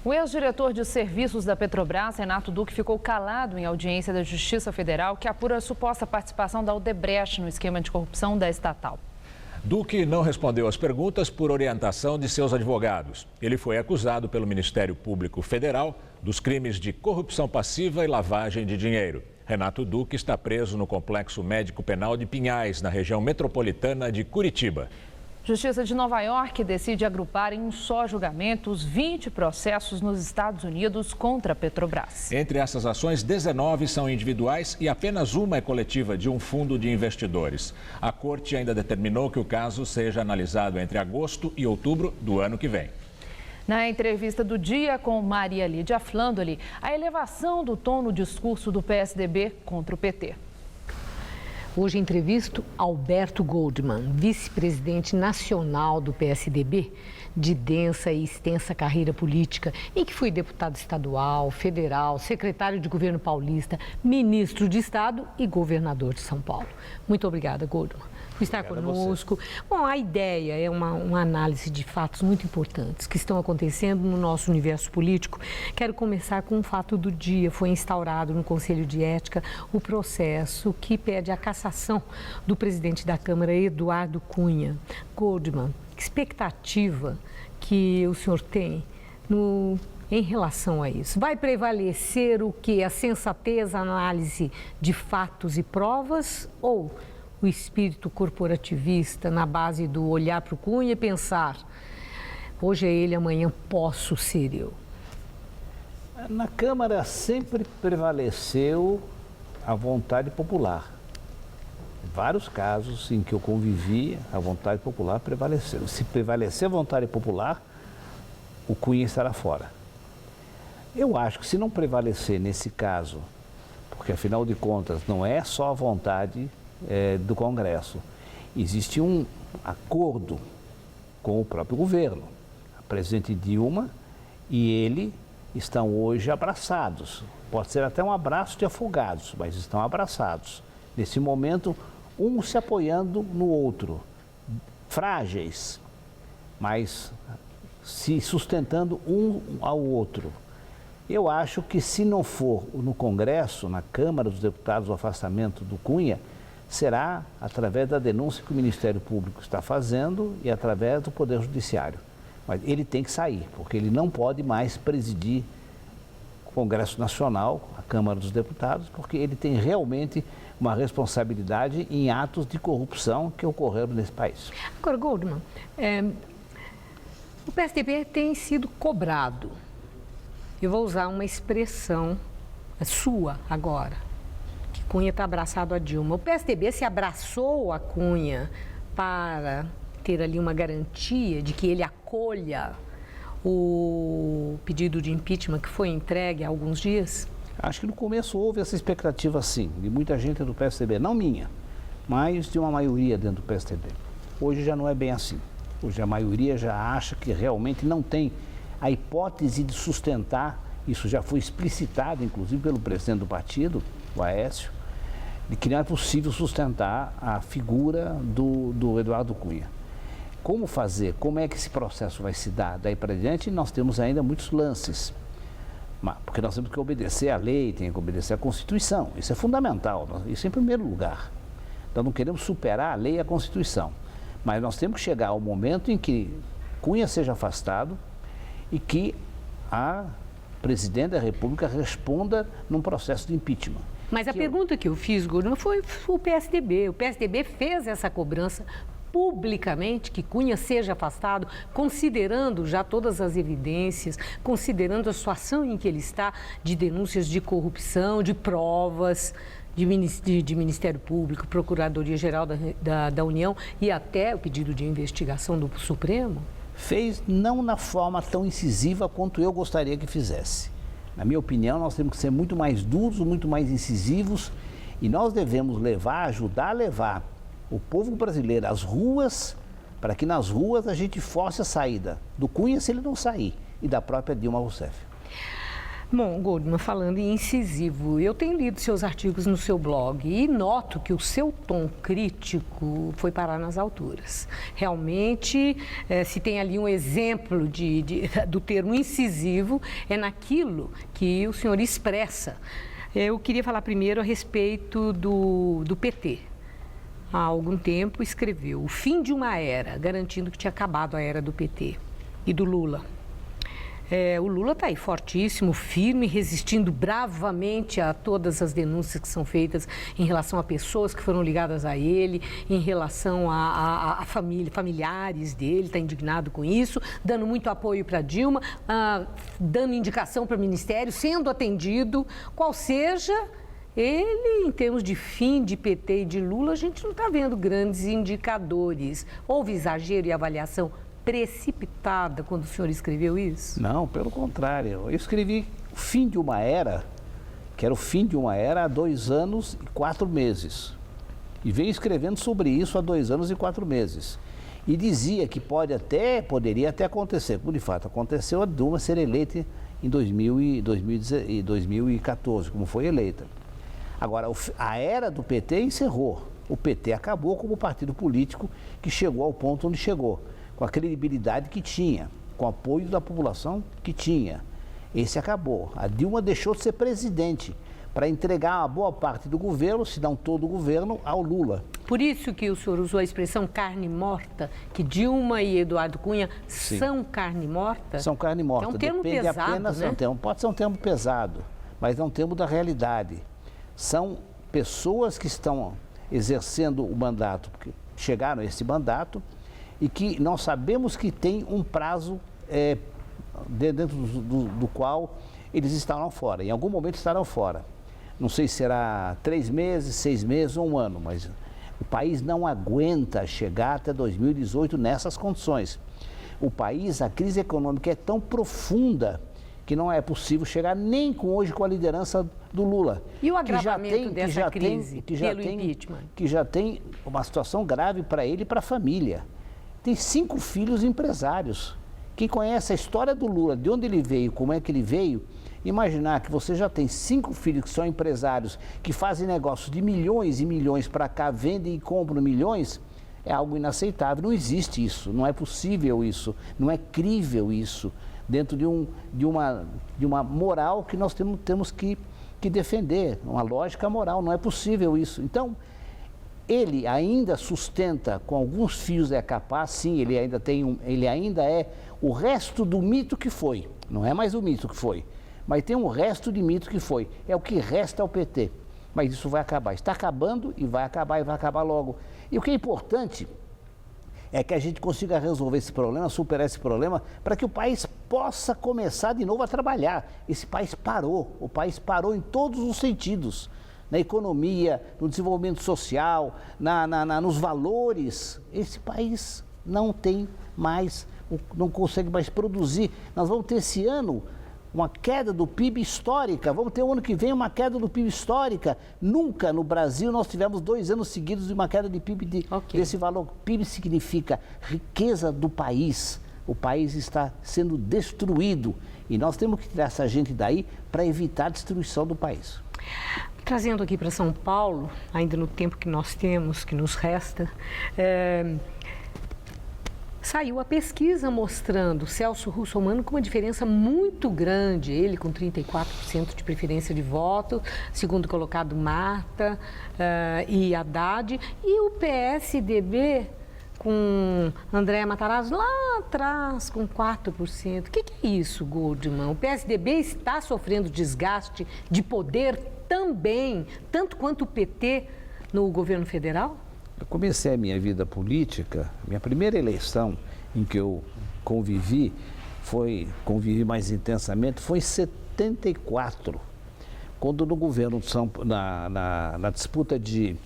O ex-diretor de serviços da Petrobras, Renato Duque, ficou calado em audiência da Justiça Federal que apura a suposta participação da Odebrecht no esquema de corrupção da estatal.
Duque não respondeu às perguntas por orientação de seus advogados. Ele foi acusado pelo Ministério Público Federal dos crimes de corrupção passiva e lavagem de dinheiro. Renato Duque está preso no Complexo Médico Penal de Pinhais, na região metropolitana de Curitiba.
Justiça de Nova York decide agrupar em um só julgamento os 20 processos nos Estados Unidos contra a Petrobras.
Entre essas ações, 19 são individuais e apenas uma é coletiva de um fundo de investidores. A corte ainda determinou que o caso seja analisado entre agosto e outubro do ano que vem.
Na entrevista do dia com Maria Lídia Flandoli, a elevação do tom no discurso do PSDB contra o PT.
Hoje entrevisto Alberto Goldman, vice-presidente nacional do PSDB, de densa e extensa carreira política, em que foi deputado estadual, federal, secretário de governo paulista, ministro de Estado e governador de São Paulo. Muito obrigada, Goldman, por estar conosco. Bom, a ideia é uma análise de fatos muito importantes que estão acontecendo no nosso universo político. Quero começar com um fato do dia. Foi instaurado no Conselho de Ética o processo que pede a cassação do presidente da Câmara, Eduardo Cunha. Goldman, que expectativa que o senhor tem em relação a isso? Vai prevalecer o que? A sensatez, a análise de fatos e provas ou o espírito corporativista na base do olhar para o Cunha e pensar, hoje é ele, amanhã posso ser eu?
Na Câmara sempre prevaleceu a vontade popular. Vários casos em que eu convivi, a vontade popular prevaleceu. Se prevalecer a vontade popular, o Cunha estará fora. Eu acho que se não prevalecer nesse caso, porque afinal de contas não é só a vontade do Congresso, existe um acordo com o próprio governo. A presidente Dilma e ele estão hoje abraçados. Pode ser até um abraço de afogados, mas estão abraçados. Nesse momento, um se apoiando no outro, frágeis, mas se sustentando um ao outro. Eu acho que se não for no Congresso, na Câmara dos Deputados, o afastamento do Cunha, será através da denúncia que o Ministério Público está fazendo e através do Poder Judiciário. Mas ele tem que sair, porque ele não pode mais presidir o Congresso Nacional, a Câmara dos Deputados, porque ele tem realmente uma responsabilidade em atos de corrupção que ocorreram nesse país.
Agora, Goldman, o PSDB tem sido cobrado. Eu vou usar uma expressão sua agora, que Cunha está abraçado a Dilma. O PSDB se abraçou a Cunha para ter ali uma garantia de que ele acolha o pedido de impeachment que foi entregue há alguns dias?
Acho que no começo houve essa expectativa, sim, de muita gente do PSDB, não minha, mas de uma maioria dentro do PSDB. Hoje já não é bem assim. Hoje a maioria já acha que realmente não tem a hipótese de sustentar, isso já foi explicitado, inclusive, pelo presidente do partido, o Aécio, de que não é possível sustentar a figura do Eduardo Cunha. Como fazer? Como é que esse processo vai se dar? Daí para diante, nós temos ainda muitos lances. Porque nós temos que obedecer à lei, tem que obedecer à Constituição. Isso é fundamental, isso em primeiro lugar. Nós não queremos superar a lei e a Constituição. Mas nós temos que chegar ao momento em que Cunha seja afastado e que a presidente da República responda num processo de impeachment.
Mas a pergunta que eu fiz, Gordon, foi o PSDB. O PSDB fez essa cobrança publicamente, que Cunha seja afastado, considerando já todas as evidências, considerando a situação em que ele está, de denúncias de corrupção, de provas, de Ministério Público, Procuradoria-Geral da União e até o pedido de investigação do Supremo?
Fez não na forma tão incisiva quanto eu gostaria que fizesse. Na minha opinião, nós temos que ser muito mais duros, muito mais incisivos e nós devemos ajudar a levar o povo brasileiro às ruas, para que nas ruas a gente force a saída do Cunha se ele não sair e da própria Dilma Rousseff.
Bom, Goldman, falando em incisivo, eu tenho lido seus artigos no seu blog e noto que o seu tom crítico foi parar nas alturas. Realmente, se tem ali um exemplo do termo incisivo, é naquilo que o senhor expressa. Eu queria falar primeiro a respeito do PT. Há algum tempo escreveu o fim de uma era, garantindo que tinha acabado a era do PT e do Lula. O Lula está aí fortíssimo, firme, resistindo bravamente a todas as denúncias que são feitas em relação a pessoas que foram ligadas a ele, em relação a familiares dele, está indignado com isso, dando muito apoio para Dilma, dando indicação para o Ministério, sendo atendido, qual seja... Ele, em termos de fim de PT e de Lula, a gente não está vendo grandes indicadores. Houve exagero e avaliação precipitada quando o senhor escreveu isso?
Não, pelo contrário. Eu escrevi o fim de uma era, que era o fim de uma era há 2 anos e 4 meses. E venho escrevendo sobre isso há 2 anos e 4 meses. E dizia que poderia até acontecer, como de fato aconteceu, a Dilma ser eleita em 2014, como foi eleita. Agora, a era do PT encerrou. O PT acabou como partido político que chegou ao ponto onde chegou, com a credibilidade que tinha, com o apoio da população que tinha. Esse acabou. A Dilma deixou de ser presidente para entregar uma boa parte do governo, se não todo o governo, ao Lula.
Por isso que o senhor usou a expressão carne morta, que Dilma e Eduardo Cunha são carne morta?
São carne morta.
É um termo
Depende
pesado,
apenas,
né?
Pode ser um termo pesado, mas é um termo da realidade. São pessoas que estão exercendo o mandato, porque chegaram a esse mandato, e que nós sabemos que tem um prazo dentro do qual eles estarão fora. Em algum momento estarão fora. Não sei se será 3 meses, 6 meses ou 1 ano, mas o país não aguenta chegar até 2018 nessas condições. O país, a crise econômica é tão profunda que não é possível chegar nem hoje com a liderança do Lula.
E o agravamento dessa crise pelo impeachment?
Que já tem uma situação grave para ele e para a família. Tem 5 filhos empresários. Quem conhece a história do Lula, de onde ele veio, como é que ele veio, imaginar que você já tem 5 filhos que são empresários, que fazem negócios de milhões e milhões para cá, vendem e compram milhões, é algo inaceitável. Não existe isso, não é possível isso, não é crível isso, dentro de uma moral que nós temos que defender, uma lógica moral, não é possível isso. Então, ele ainda sustenta, com alguns fios é capaz, sim, ele ainda é o resto do mito que foi, não é mais o mito que foi, mas tem um resto de mito que foi, é o que resta ao PT. Mas isso vai acabar, está acabando e vai acabar logo. E o que é importante é que a gente consiga resolver esse problema, superar esse problema, para que o país possa começar de novo a trabalhar. Esse país parou, o país parou em todos os sentidos, na economia, no desenvolvimento social, nos valores. Esse país não tem mais, não consegue mais produzir. Nós vamos ter esse ano uma queda do PIB histórica, vamos ter o ano que vem uma queda do PIB histórica. Nunca no Brasil nós tivemos 2 anos seguidos de uma queda de PIB desse valor. PIB significa riqueza do país. O país está sendo destruído e nós temos que tirar essa gente daí para evitar a destruição do país.
Trazendo aqui para São Paulo, ainda no tempo que nós temos, que nos resta, saiu a pesquisa mostrando Celso Russomano com uma diferença muito grande, ele com 34% de preferência de voto, segundo colocado Marta e Haddad, e o PSDB com Andréa Matarazzo lá atrás com 4%. O que é isso, Goldman? O PSDB está sofrendo desgaste de poder também, tanto quanto o PT no governo federal?
Eu comecei a minha vida política, minha primeira eleição em que eu convivi mais intensamente, foi em 74, quando no governo de na disputa de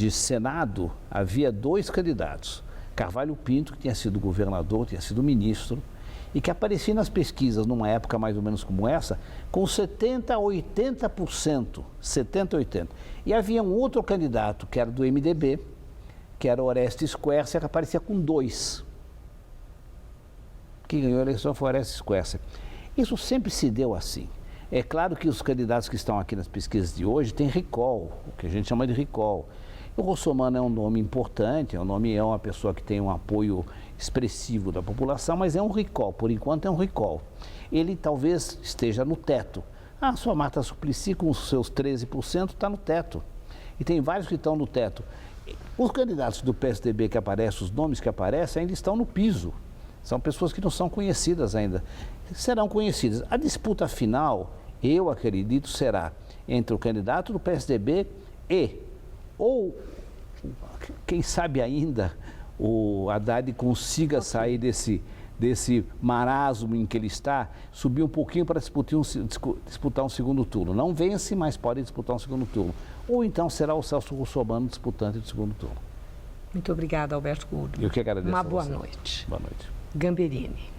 Senado, havia 2 candidatos. Carvalho Pinto, que tinha sido governador, tinha sido ministro, e que aparecia nas pesquisas numa época mais ou menos como essa, com 70% a 80%, 70% a 80%. E havia um outro candidato, que era do MDB, que era Orestes Quercia, que aparecia com 2%. Quem ganhou a eleição foi Orestes Quercia. Isso sempre se deu assim. É claro que os candidatos que estão aqui nas pesquisas de hoje têm recall, o que a gente chama de recall. O Russomano é um nome importante, é uma pessoa que tem um apoio expressivo da população, mas é um recall, por enquanto é um recall. Ele talvez esteja no teto. A sua Marta Suplicy, com os seus 13%, está no teto. E tem vários que estão no teto. Os candidatos do PSDB que aparecem, os nomes que aparecem, ainda estão no piso. São pessoas que não são conhecidas ainda. Serão conhecidas. A disputa final, eu acredito, será entre o candidato do PSDB ou, quem sabe ainda, o Haddad consiga sair desse marasmo em que ele está, subir um pouquinho para disputar um segundo turno. Não vence, mas pode disputar um segundo turno. Ou então será o Celso Russomano disputante do segundo turno.
Muito obrigada, Alberto Goldman.
Eu que agradeço.
Uma boa noite.
Boa noite.
Gamberini.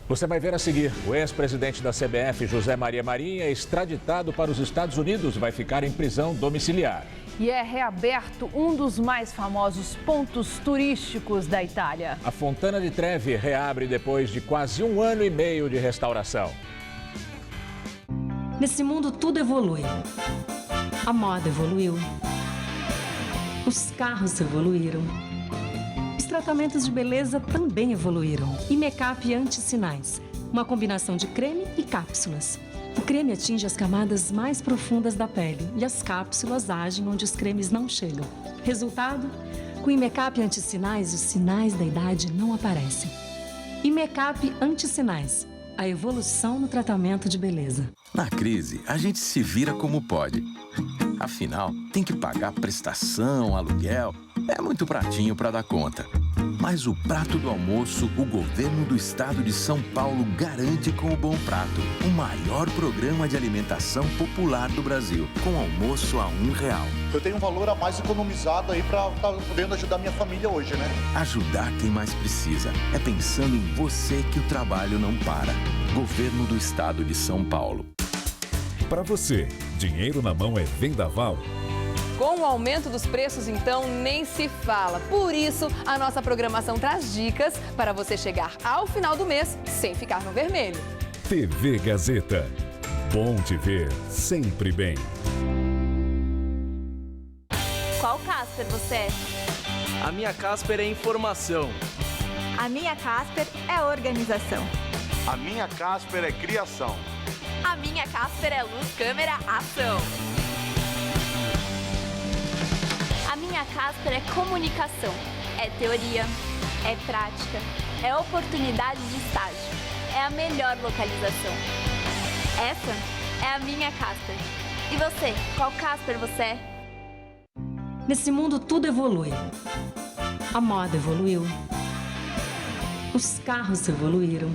Você vai ver a seguir. O ex-presidente da CBF, José Maria Marinho, é extraditado para os Estados Unidos. Vai ficar em prisão domiciliar.
E é reaberto um dos mais famosos pontos turísticos da Itália.
A Fontana di Trevi reabre depois de quase 1 ano e meio de restauração.
Nesse mundo tudo evolui. A moda evoluiu. Os carros evoluíram. Os tratamentos de beleza também evoluíram. E make-up anti-sinais. Uma combinação de creme e cápsulas. O creme atinge as camadas mais profundas da pele e as cápsulas agem onde os cremes não chegam. Resultado? Com Imecap anti-sinais, os sinais da idade não aparecem. Imecap anti-sinais, a evolução no tratamento de beleza.
Na crise, a gente se vira como pode. Afinal, tem que pagar prestação, aluguel. É muito pratinho para dar conta. Mas o prato do almoço, o governo do estado de São Paulo garante com o Bom Prato, o maior programa de alimentação popular do Brasil, com almoço a R$1.
Eu tenho um valor a mais economizado aí para estar podendo ajudar minha família hoje, né?
Ajudar quem mais precisa. É pensando em você que o trabalho não para. Governo do estado de São Paulo.
Para você, dinheiro na mão é vendaval.
Com o aumento dos preços, então, nem se fala. Por isso, a nossa programação traz dicas para você chegar ao final do mês sem ficar no vermelho.
TV Gazeta. Bom te ver sempre bem.
Qual Casper você é?
A minha Casper é informação.
A minha Casper é organização.
A minha Casper é criação.
A minha Casper é luz, câmera, ação. A minha Casper é comunicação, é teoria, é prática, é oportunidade de estágio, é a melhor localização. Essa é a minha Casper. E você, qual Casper você é?
Nesse mundo tudo evolui. A moda evoluiu. Os carros evoluíram.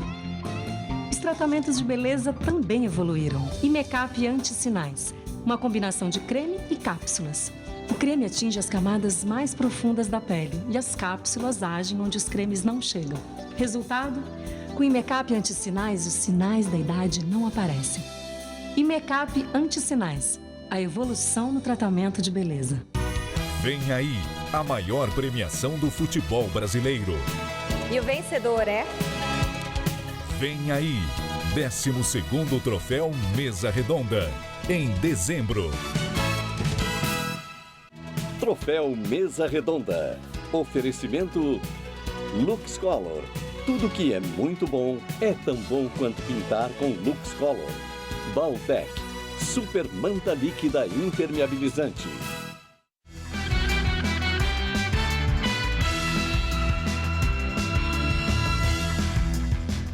Os tratamentos de beleza também evoluíram. E make-up anti-sinais, uma combinação de creme e cápsulas. O creme atinge as camadas mais profundas da pele e as cápsulas agem onde os cremes não chegam. Resultado? Com Imecap anti-sinais, os sinais da idade não aparecem. Imecap anti-sinais, a evolução no tratamento de beleza.
Vem aí a maior premiação do futebol brasileiro.
E o vencedor é...
Vem aí, 12º Troféu Mesa Redonda, em dezembro.
Troféu Mesa Redonda. Oferecimento Lux Color. Tudo que é muito bom é tão bom quanto pintar com Lux Color. Baltec. Super manta líquida impermeabilizante.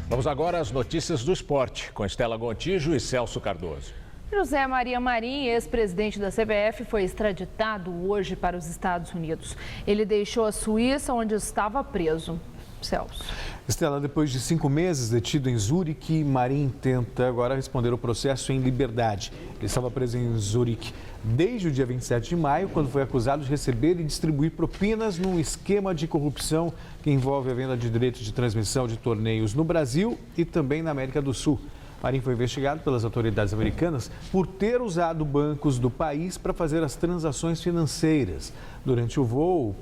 Vamos agora às notícias do esporte, com Estela Gontijo e Celso Cardoso.
José Maria Marinho, ex-presidente da CBF, foi extraditado hoje para os Estados Unidos. Ele deixou a Suíça, onde estava preso. Celso.
Estela, depois de 5 meses detido em Zurique, Marin tenta agora responder o processo em liberdade. Ele estava preso em Zurique desde o dia 27 de maio, quando foi acusado de receber e distribuir propinas num esquema de corrupção que envolve a venda de direitos de transmissão de torneios no Brasil e também na América do Sul. Marin foi investigado pelas autoridades americanas por ter usado bancos do país para fazer as transações financeiras. Durante o voo,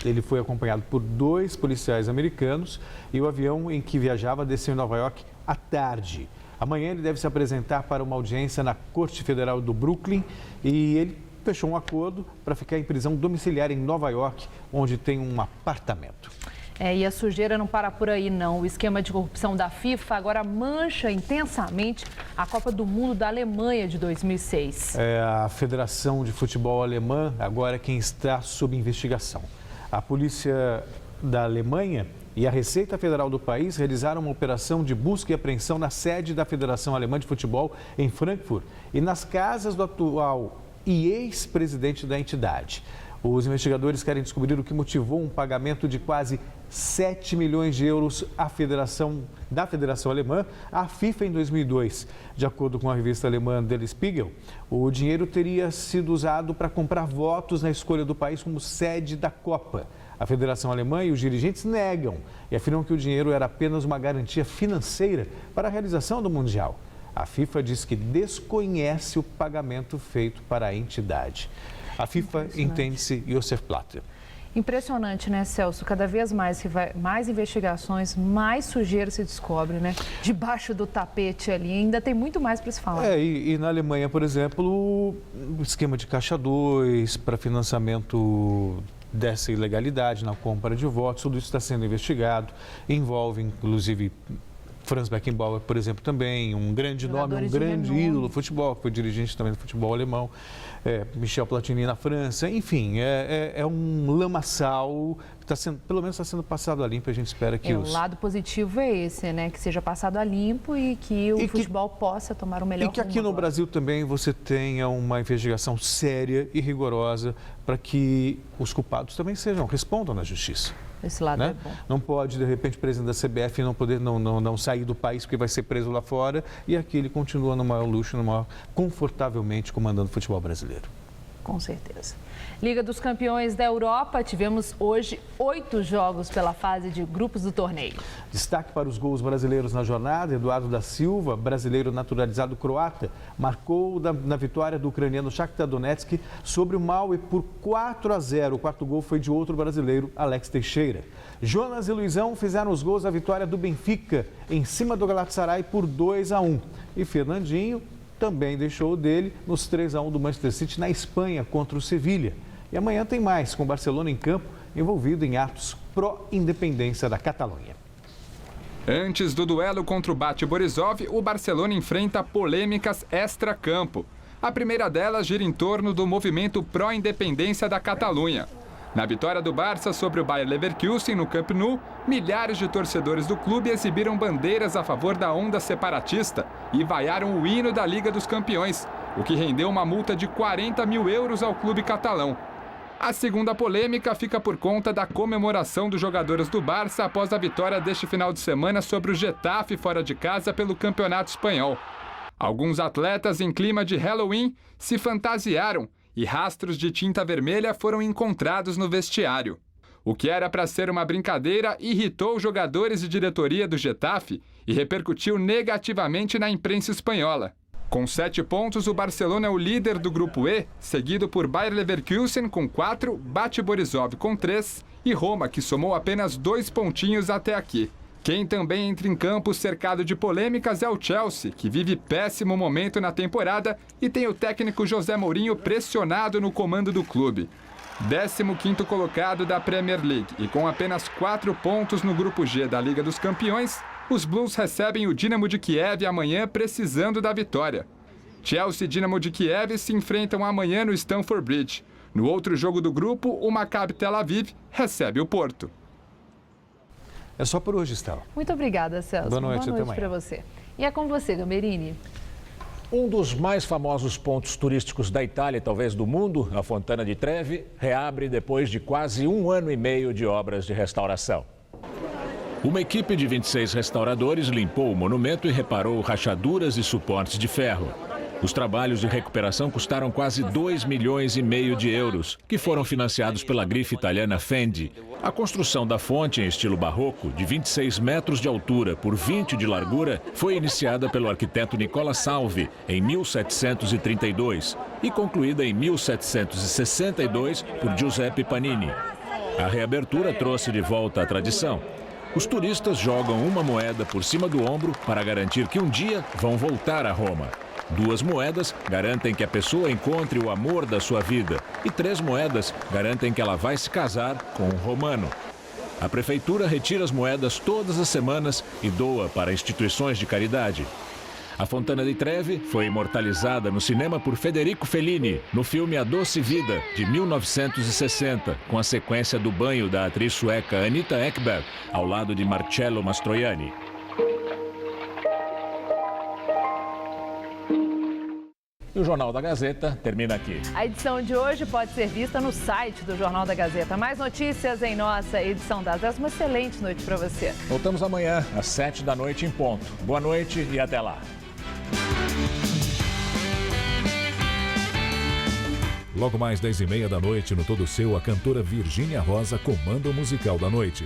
ele foi acompanhado por 2 policiais americanos e o avião em que viajava desceu em Nova York à tarde. Amanhã ele deve se apresentar para uma audiência na Corte Federal do Brooklyn e ele fechou um acordo para ficar em prisão domiciliar em Nova York, onde tem um apartamento.
E a sujeira não para por aí, não. O esquema de corrupção da FIFA agora mancha intensamente a Copa do Mundo da Alemanha de 2006.
A Federação de Futebol Alemã agora é quem está sob investigação. A polícia da Alemanha e a Receita Federal do país realizaram uma operação de busca e apreensão na sede da Federação Alemã de Futebol em Frankfurt e nas casas do atual e ex-presidente da entidade. Os investigadores querem descobrir o que motivou um pagamento de quase 7 milhões de euros da Federação Alemã à FIFA em 2002. De acordo com a revista alemã Der Spiegel, o dinheiro teria sido usado para comprar votos na escolha do país como sede da Copa. A Federação Alemã e os dirigentes negam e afirmam que o dinheiro era apenas uma garantia financeira para a realização do Mundial. A FIFA diz que desconhece o pagamento feito para a entidade. A FIFA entende-se Josef Blatter.
Impressionante, né, Celso? Cada vez mais investigações, mais sujeira se descobre, né? Debaixo do tapete ali, ainda tem muito mais para se falar.
E na Alemanha, por exemplo, o esquema de caixa 2 para financiamento dessa ilegalidade na compra de votos, tudo isso está sendo investigado, envolve inclusive Franz Beckenbauer, por exemplo, também, um grande nome, um grande ídolo do futebol, que foi dirigente também do futebol alemão, Michel Platini na França, enfim, é um lamaçal que está sendo, pelo menos está sendo passado a limpo, a gente espera que
o lado positivo é esse, né, que seja passado a limpo e que o futebol possa tomar o melhor rumo.
E que aqui no Brasil também você tenha uma investigação séria e rigorosa para que os culpados também respondam na justiça.
Esse lado é bom.
Não pode, de repente, o presidente da CBF não sair do país porque vai ser preso lá fora e aqui ele continua no maior luxo, confortavelmente comandando o futebol brasileiro.
Com certeza. Liga dos Campeões da Europa, tivemos hoje 8 jogos pela fase de grupos do torneio.
Destaque para os gols brasileiros na jornada. Eduardo da Silva, brasileiro naturalizado croata, marcou na vitória do ucraniano Shakhtar Donetsk sobre o Malmö por 4-0. O quarto gol foi de outro brasileiro, Alex Teixeira. Jonas e Luizão fizeram os gols da vitória do Benfica em cima do Galatasaray por 2-1. E Fernandinho também deixou o dele nos 3-1 do Manchester City na Espanha contra o Sevilha. E amanhã tem mais, com o Barcelona em campo, envolvido em atos pró-independência da Catalunha.
Antes do duelo contra o Bate Borisov, o Barcelona enfrenta polêmicas extra-campo. A primeira delas gira em torno do movimento pró-independência da Catalunha. Na vitória do Barça sobre o Bayer Leverkusen no Camp Nou, milhares de torcedores do clube exibiram bandeiras a favor da onda separatista e vaiaram o hino da Liga dos Campeões, o que rendeu uma multa de 40 mil euros ao clube catalão. A segunda polêmica fica por conta da comemoração dos jogadores do Barça após a vitória deste final de semana sobre o Getafe fora de casa pelo Campeonato Espanhol. Alguns atletas em clima de Halloween se fantasiaram e rastros de tinta vermelha foram encontrados no vestiário. O que era para ser uma brincadeira irritou os jogadores e diretoria do Getafe e repercutiu negativamente na imprensa espanhola. Com 7 pontos, o Barcelona é o líder do Grupo E, seguido por Bayer Leverkusen com 4, Bate Borisov com 3 e Roma, que somou apenas 2 pontinhos até aqui. Quem também entra em campo cercado de polêmicas é o Chelsea, que vive péssimo momento na temporada e tem o técnico José Mourinho pressionado no comando do clube. 15º colocado da Premier League e com apenas 4 pontos no Grupo G da Liga dos Campeões, os Blues recebem o Dinamo de Kiev amanhã precisando da vitória. Chelsea e Dinamo de Kiev se enfrentam amanhã no Stamford Bridge. No outro jogo do grupo, o Maccabi Tel Aviv recebe o Porto.
É só por hoje, Estela.
Muito obrigada, Celso.
Boa noite
para você. E é com você, Gamberini.
Um dos mais famosos pontos turísticos da Itália e talvez do mundo, a Fontana di Trevi, reabre depois de quase 1 ano e meio de obras de restauração. Uma equipe de 26 restauradores limpou o monumento e reparou rachaduras e suportes de ferro. Os trabalhos de recuperação custaram quase 2,5 milhões de euros, que foram financiados pela grife italiana Fendi. A construção da fonte em estilo barroco, de 26 metros de altura por 20 de largura, foi iniciada pelo arquiteto Nicola Salvi em 1732 e concluída em 1762 por Giuseppe Panini. A reabertura trouxe de volta a tradição. Os turistas jogam uma moeda por cima do ombro para garantir que um dia vão voltar a Roma. 2 moedas garantem que a pessoa encontre o amor da sua vida e 3 moedas garantem que ela vai se casar com um romano. A prefeitura retira as moedas todas as semanas e doa para instituições de caridade. A Fontana di Trevi foi imortalizada no cinema por Federico Fellini, no filme A Doce Vida, de 1960, com a sequência do banho da atriz sueca Anita Ekberg, ao lado de Marcello Mastroianni. E o Jornal da Gazeta termina aqui.
A edição de hoje pode ser vista no site do Jornal da Gazeta. Mais notícias em nossa edição das 10. Uma excelente noite para você.
Voltamos amanhã, às 7h em ponto. Boa noite e até lá.
Logo mais 10h30 no Todo Seu, a cantora Virgínia Rosa comanda o musical da noite.